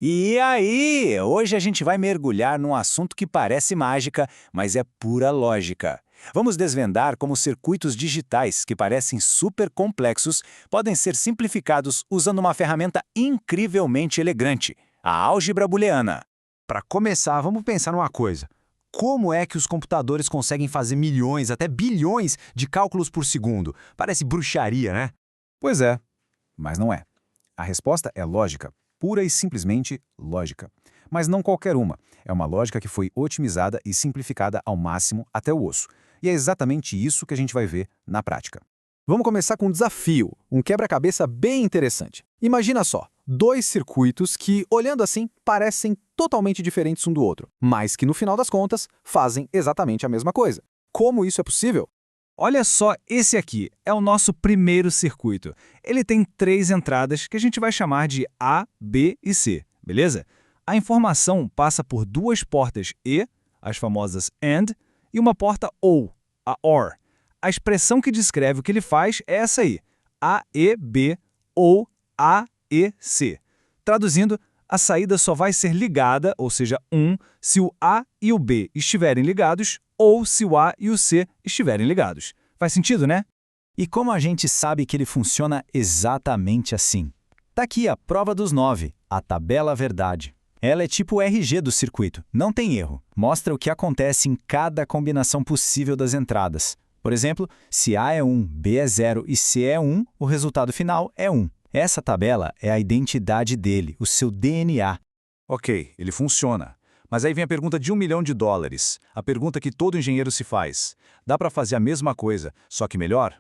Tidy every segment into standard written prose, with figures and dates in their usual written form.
E aí, hoje a gente vai mergulhar num assunto que parece mágica, mas é pura lógica. Vamos desvendar como circuitos digitais, que parecem super complexos, podem ser simplificados usando uma ferramenta incrivelmente elegante, a álgebra booleana. Para começar, vamos pensar numa coisa. Como é que os computadores conseguem fazer milhões, até bilhões de cálculos por segundo? Parece bruxaria, né? Pois é, mas não é. A resposta é lógica, pura e simplesmente lógica. Mas não qualquer uma. É uma lógica que foi otimizada e simplificada ao máximo até o osso. E é exatamente isso que a gente vai ver na prática. Vamos começar com um desafio, um quebra-cabeça bem interessante. Imagina só, dois circuitos que, olhando assim, parecem totalmente diferentes um do outro, mas que no final das contas fazem exatamente a mesma coisa. Como isso é possível? Olha só, esse aqui é o nosso primeiro circuito. Ele tem 3 entradas que a gente vai chamar de A, B e C, beleza? A informação passa por 2 portas E, as famosas AND, e uma porta OR, a OR. A expressão que descreve o que ele faz é essa aí, A, E, B ou A, E, C. Traduzindo, a saída só vai ser ligada, ou seja, 1, se o A e o B estiverem ligados ou se o A e o C estiverem ligados. Faz sentido, né? E como a gente sabe que ele funciona exatamente assim? Tá aqui a prova dos 9, a tabela verdade. Ela é tipo o RG do circuito, não tem erro. Mostra o que acontece em cada combinação possível das entradas. Por exemplo, se A é 1, B é 0 e C é 1, o resultado final é 1. Essa tabela é a identidade dele, o seu DNA. Ok, ele funciona. Mas aí vem a pergunta de $1 milhão. A pergunta que todo engenheiro se faz. Dá para fazer a mesma coisa, só que melhor?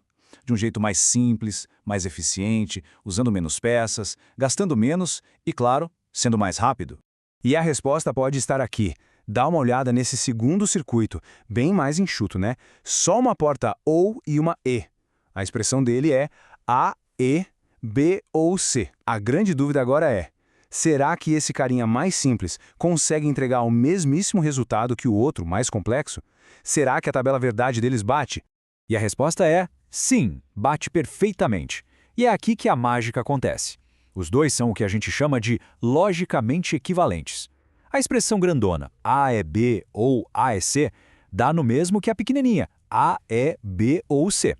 De um jeito mais simples, mais eficiente, usando menos peças, gastando menos e, claro, sendo mais rápido? E a resposta pode estar aqui. Dá uma olhada nesse segundo circuito, bem mais enxuto, né? Só uma porta OU e uma E. A expressão dele é A, E, B ou C. A grande dúvida agora é: será que esse carinha mais simples consegue entregar o mesmíssimo resultado que o outro mais complexo? Será que a tabela verdade deles bate? E a resposta é sim, bate perfeitamente. E é aqui que a mágica acontece. Os dois são o que a gente chama de logicamente equivalentes. A expressão grandona A é B ou A é C dá no mesmo que a pequenininha A é B ou C.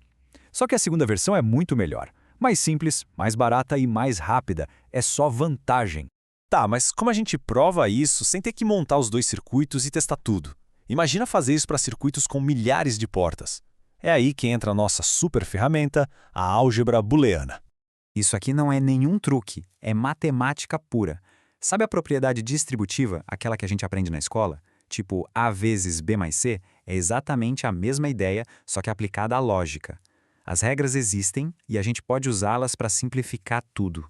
Só que a segunda versão é muito melhor. Mais simples, mais barata e mais rápida. É só vantagem. Tá, mas como a gente prova isso sem ter que montar os dois circuitos e testar tudo? Imagina fazer isso para circuitos com milhares de portas. É aí que entra a nossa super ferramenta, a álgebra booleana. Isso aqui não é nenhum truque, é matemática pura. Sabe a propriedade distributiva, aquela que a gente aprende na escola? Tipo A vezes B mais C? É exatamente a mesma ideia, só que aplicada à lógica. As regras existem e a gente pode usá-las para simplificar tudo.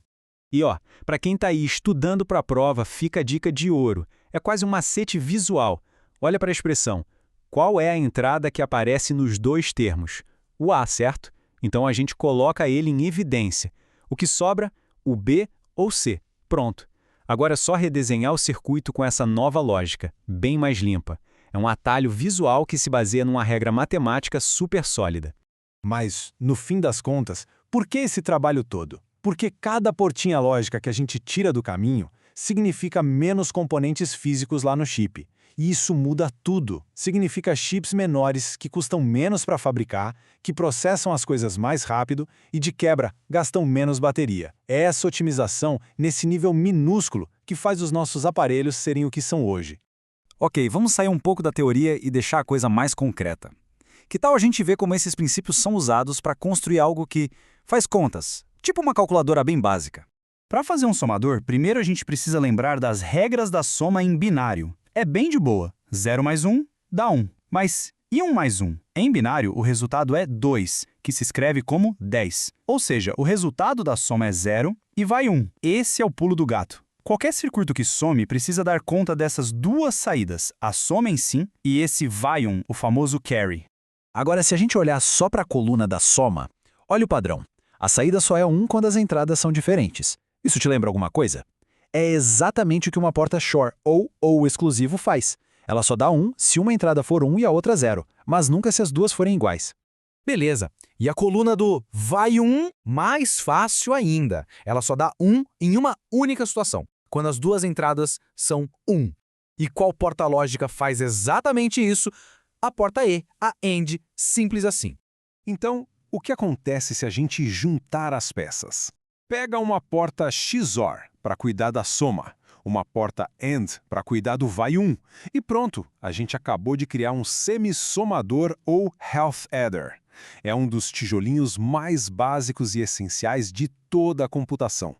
E ó, para quem está aí estudando para a prova, fica a dica de ouro. É quase um macete visual. Olha para a expressão. Qual é a entrada que aparece nos dois termos? O A, certo? Então a gente coloca ele em evidência. O que sobra? O B ou C. Pronto. Agora é só redesenhar o circuito com essa nova lógica, bem mais limpa. É um atalho visual que se baseia numa regra matemática super sólida. Mas, no fim das contas, por que esse trabalho todo? Porque cada portinha lógica que a gente tira do caminho significa menos componentes físicos lá no chip. E isso muda tudo. Significa chips menores que custam menos para fabricar, que processam as coisas mais rápido e, de quebra, gastam menos bateria. É essa otimização, nesse nível minúsculo, que faz os nossos aparelhos serem o que são hoje. Ok, vamos sair um pouco da teoria e deixar a coisa mais concreta. Que tal a gente ver como esses princípios são usados para construir algo que faz contas, tipo uma calculadora bem básica? Para fazer um somador, primeiro a gente precisa lembrar das regras da soma em binário. É bem de boa. 0 mais 1 dá 1. Mas e 1 mais 1? Em binário, o resultado é 2, que se escreve como 10. Ou seja, o resultado da soma é 0 e vai 1. Esse é o pulo do gato. Qualquer circuito que some precisa dar conta dessas duas saídas, a soma em si e esse vai 1, o famoso carry. Agora, se a gente olhar só para a coluna da soma, olha o padrão. A saída só é 1 quando as entradas são diferentes. Isso te lembra alguma coisa? É exatamente o que uma porta XOR ou exclusivo faz. Ela só dá 1 se uma entrada for 1 e a outra 0, mas nunca se as duas forem iguais. Beleza. E a coluna do vai 1, mais fácil ainda. Ela só dá 1 em uma única situação. quando as duas entradas são 1. E qual porta lógica faz exatamente isso? A porta E, a AND, simples assim. Então, o que acontece se a gente juntar as peças? Pega uma porta XOR para cuidar da soma, uma porta AND para cuidar do vai 1, e pronto, a gente acabou de criar um semissomador ou health adder. É um dos tijolinhos mais básicos e essenciais de toda a computação.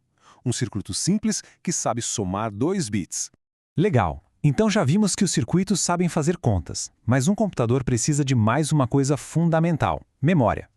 Um circuito simples que sabe somar 2 bits. Legal. Então já vimos que os circuitos sabem fazer contas, mas um computador precisa de mais uma coisa fundamental: memória.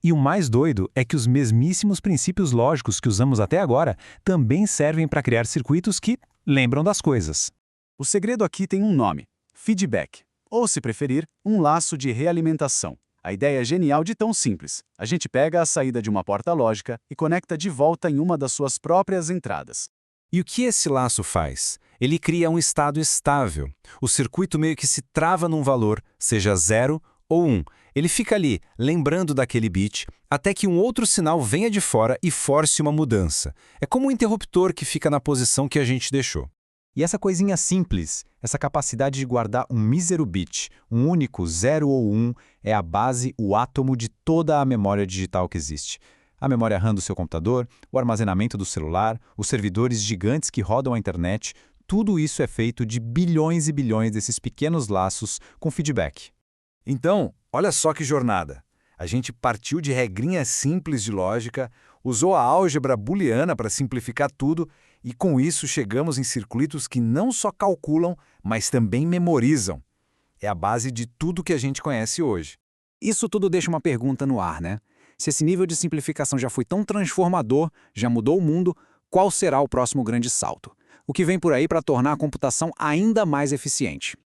E o mais doido é que os mesmíssimos princípios lógicos que usamos até agora também servem para criar circuitos que lembram das coisas. O segredo aqui tem um nome: feedback. Ou, se preferir, um laço de realimentação. A ideia é genial de tão simples. A gente pega a saída de uma porta lógica e conecta de volta em uma das suas próprias entradas. E o que esse laço faz? Ele cria um estado estável. O circuito meio que se trava num valor, seja 0 ou 1. Ele fica ali, lembrando daquele bit, até que um outro sinal venha de fora e force uma mudança. É como um interruptor que fica na posição que a gente deixou. E essa coisinha simples, essa capacidade de guardar um mísero bit, um único 0 ou 1, é a base, o átomo de toda a memória digital que existe. A memória RAM do seu computador, o armazenamento do celular, os servidores gigantes que rodam a internet, tudo isso é feito de bilhões e bilhões desses pequenos laços com feedback. Então, olha só que jornada. A gente partiu de regrinhas simples de lógica, usou a álgebra booleana para simplificar tudo e com isso chegamos em circuitos que não só calculam, mas também memorizam. É a base de tudo que a gente conhece hoje. Isso tudo deixa uma pergunta no ar, né? Se esse nível de simplificação já foi tão transformador, já mudou o mundo, qual será o próximo grande salto? O que vem por aí para tornar a computação ainda mais eficiente?